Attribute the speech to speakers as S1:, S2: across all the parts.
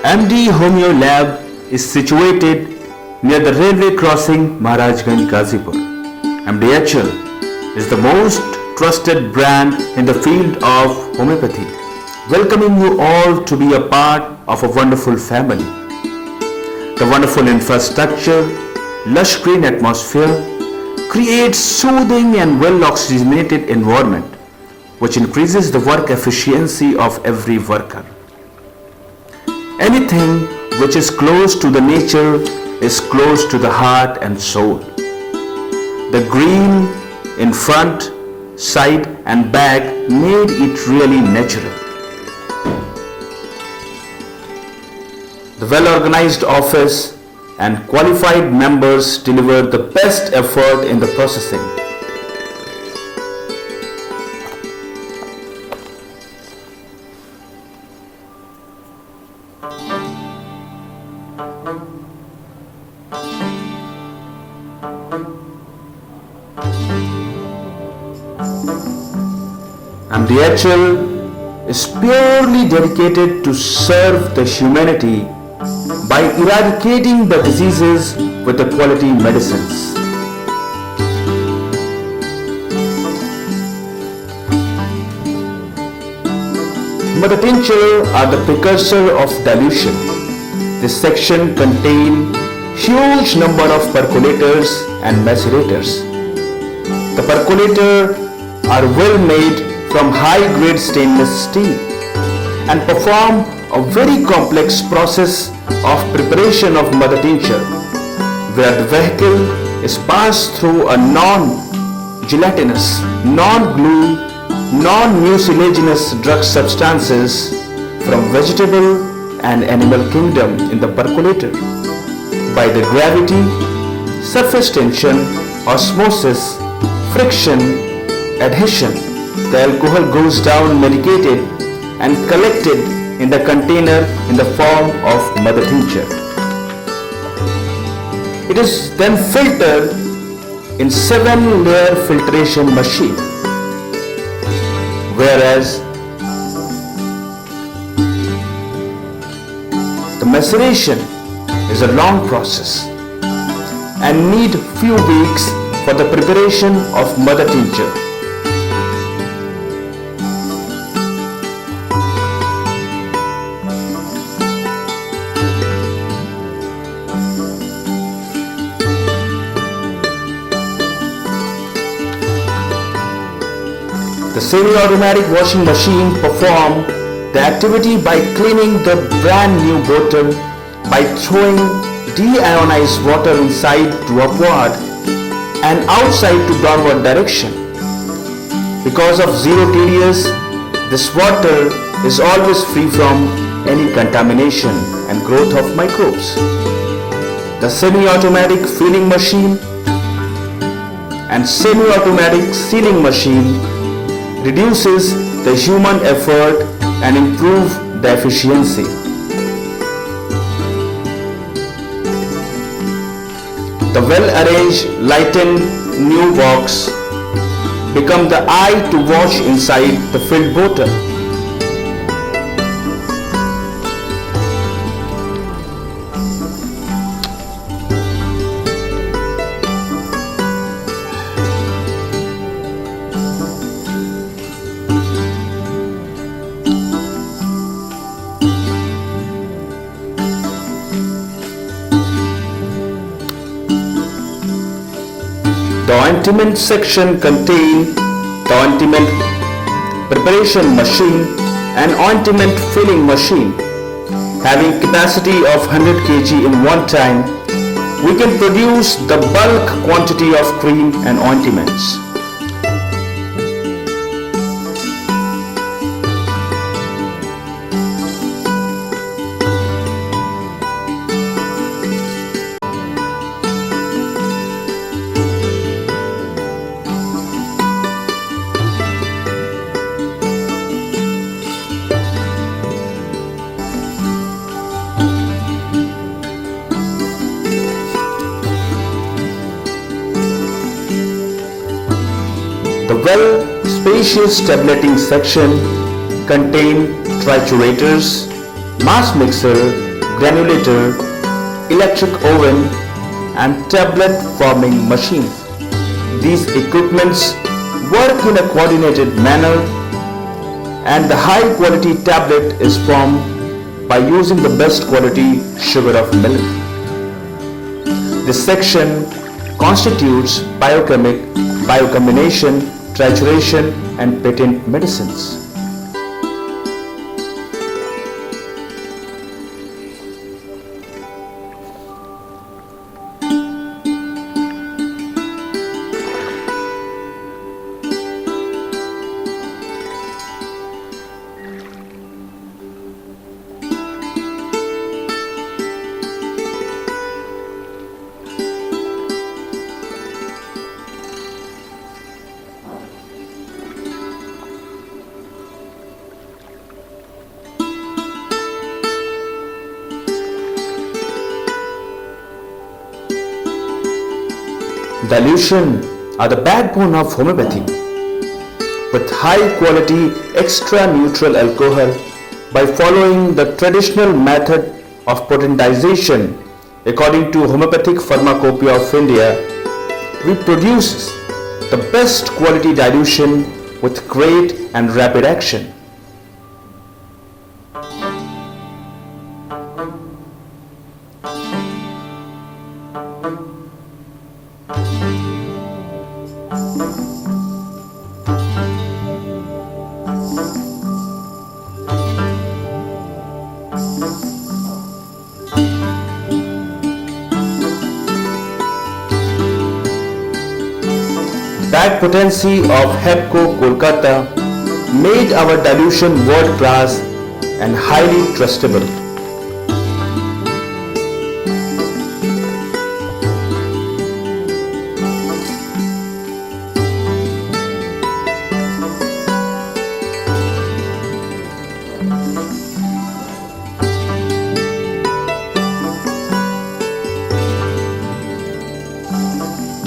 S1: MD Homeo Lab is situated near the railway crossing Maharajganj Gazipur. MDHL is the most trusted brand in the field of homeopathy, welcoming you all to be a part of a wonderful family. The wonderful infrastructure, lush green atmosphere creates soothing and well oxygenated environment which increases the work efficiency of every worker. Anything which is close to the nature is close to the heart and soul. The green in front, side and back made it really natural. The well-organized office and qualified members deliver the best effort in the processing. MDHL is purely dedicated to serve the humanity by eradicating the diseases with the quality medicines. Mother Tinctures are the precursor of dilution. This section contains huge number of percolators and macerators. The percolator are well made from high-grade stainless steel and perform a very complex process of preparation of mother tincture, where the vehicle is passed through a non-gelatinous, non-glue, non-mucilaginous drug substances from vegetable and animal kingdom in the percolator. By the gravity, surface tension, osmosis, friction, adhesion, the alcohol goes down medicated and collected in the container in the form of mother tincture. It is then filtered in 7-layer filtration machine, whereas the maceration is a long process and need few weeks for the preparation of mother tincture. The semi-automatic washing machine performs the activity by cleaning the brand new bottle by throwing deionized water inside to upward and outside to downward direction. Because of zero TDS, this water is always free from any contamination and growth of microbes. The semi-automatic filling machine and semi-automatic sealing machine reduces the human effort and improve the efficiency. The well-arranged, lightened new box become the eye to wash inside the filled bottle. The ointment section contains the ointment preparation machine and ointment filling machine. Having capacity of 100 kg in one time, we can produce the bulk quantity of cream and ointments. The well-spacious tableting section contains triturators, mass mixer granulator, electric oven, and tablet forming machine. These equipments work in a coordinated manner, and the high quality tablet is formed by using the best quality sugar of milk. This section constitutes biochemic, biocombination, trituration, and patent medicines. Dilution are the backbone of homeopathy. With high quality extra neutral alcohol, by following the traditional method of potentization according to Homeopathic Pharmacopoeia of India, we produce the best quality dilution with great and rapid action. That potency of Hepco Kolkata made our dilution world class and highly trustable.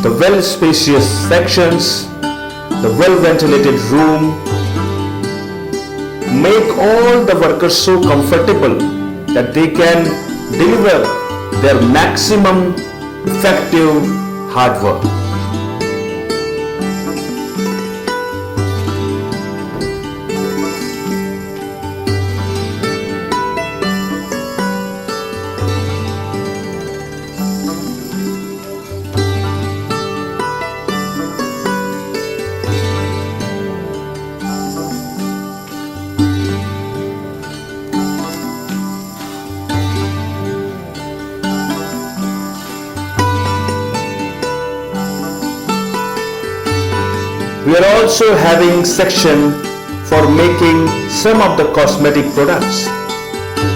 S1: The well-spacious sections, the well-ventilated room make all the workers so comfortable that they can deliver their maximum effective hard work. We are also having section for making some of the cosmetic products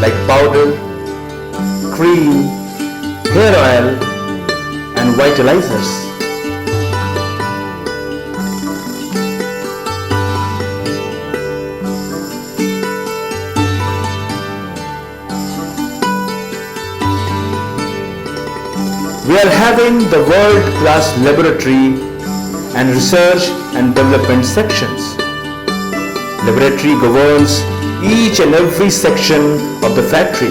S1: like powder, cream, hair oil and vitalizers. We are having the world-class laboratory and research and development sections. Laboratory governs each and every section of the factory.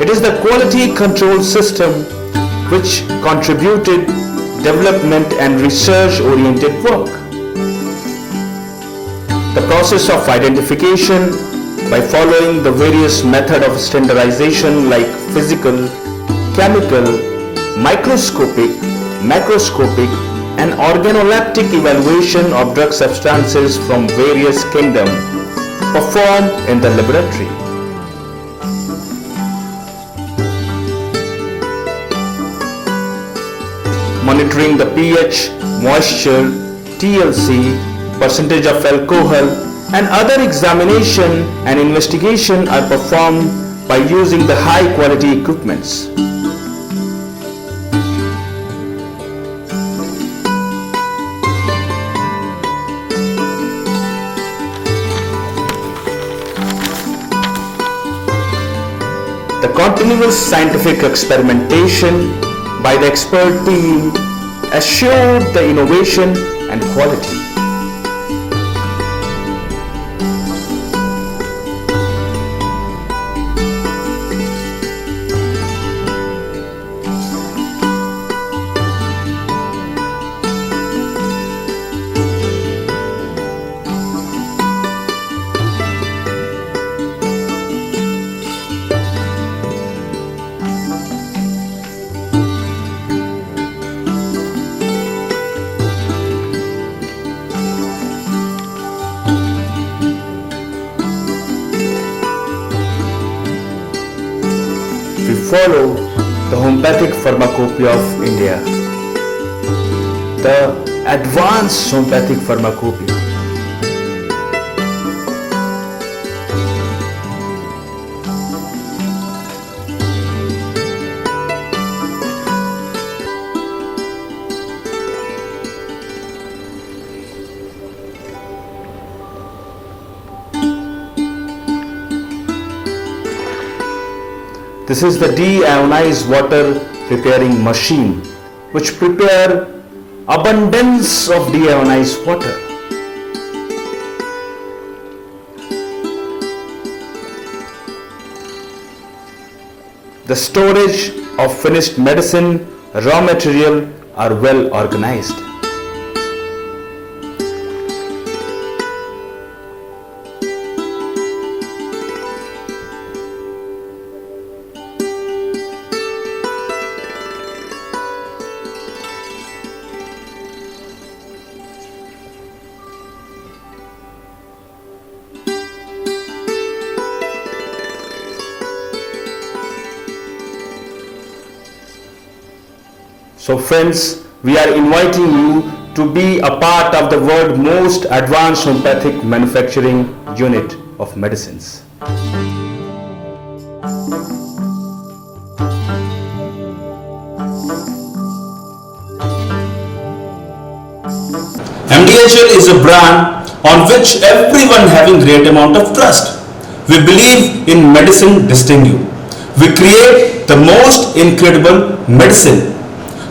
S1: It is the quality control system which contributed development and research oriented work. The process of identification by following the various method of standardization like physical, chemical, microscopic, macroscopic and organoleptic evaluation of drug substances from various kingdoms performed in the laboratory. Monitoring the pH, moisture, TLC, percentage of alcohol and other examination and investigation are performed by using the high quality equipments. The continuous scientific experimentation by the expert team assured the innovation and quality. follow the homeopathic pharmacopoeia of India, the advanced homeopathic pharmacopoeia. This is the deionized water preparing machine, which prepare abundance of deionized water. The storage of finished medicine raw material are well organized. So friends, we are inviting you to be a part of the world's most advanced homeopathic manufacturing unit of medicines.
S2: MDHL is a brand on which everyone having great amount of trust. We believe in medicine distinct. We create the most incredible medicine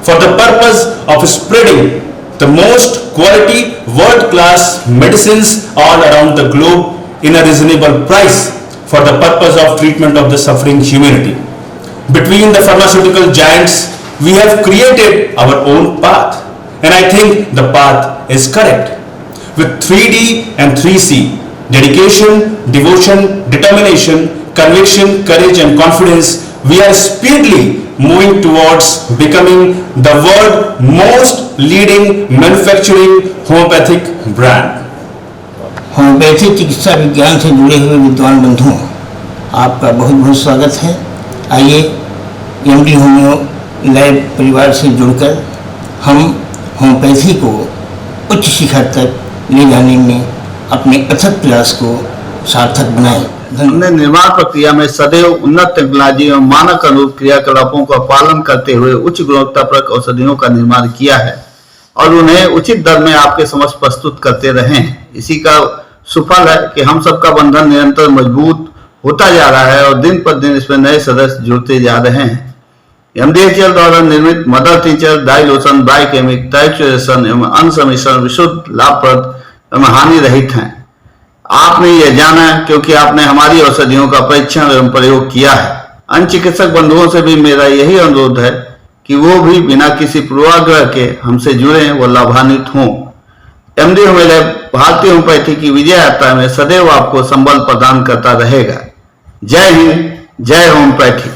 S2: for the purpose of spreading the most quality world-class medicines all around the globe in a reasonable price for the purpose of treatment of the suffering humanity. Between the pharmaceutical giants, we have created our own path, and I think the path is correct. With 3D and 3C, dedication, devotion, determination, conviction, courage and confidence, we are speedily moving towards becoming the world's most leading manufacturing homeopathic brand.
S3: Homeopathy चिकित्सा विज्ञान से जुड़े हुए विद्वान बंधुओं, आपका बहुत बहुत स्वागत है। आइए एमडी होम्यो लैब परिवार से जुड़कर हम होम्योपैथी को उच्च शिखर तक ले जाने में अपने अथक प्रयास को सार्थक बनाएं।
S4: हमने निर्माण प्रक्रिया में सदैव उन्नत टेक्नोलॉजी एवं मानक अनुरूप क्रियाकलापों का पालन करते हुए उच्च गुणवत्तापरक औषधियों का निर्माण किया है और उन्हें उचित दर में आपके समक्ष प्रस्तुत करते रहे हैं। इसी का सुफल है कि हम सबका बंधन निरंतर मजबूत होता जा रहा है और दिन पर दिन इसमें नए सदस्य जुड़ते जा रहे हैं। MDHL द्वारा निर्मित मदर टिंचर, डाइल्यूशन, बायोकेमिक, ट्राइट्यूरेशन एवं अन्य सम्मिश्रण विशुद्ध, लाभप्रद एवं हानि रहित हैं। आपने यह जाना क्योंकि आपने हमारी औषधियों का परीक्षण एवं प्रयोग किया है। अन्य चिकित्सक बंधुओं से भी मेरा यही अनुरोध है कि वो भी बिना किसी पूर्वाग्रह के हमसे जुड़ें व लाभान्वित हों। एमडी होम्यो लैब भारतीय होम्योपैथी की विजय यात्रा में सदैव आपको संबल प्रदान करता रहेगा। जय हिंद, जय होम्योपैथी।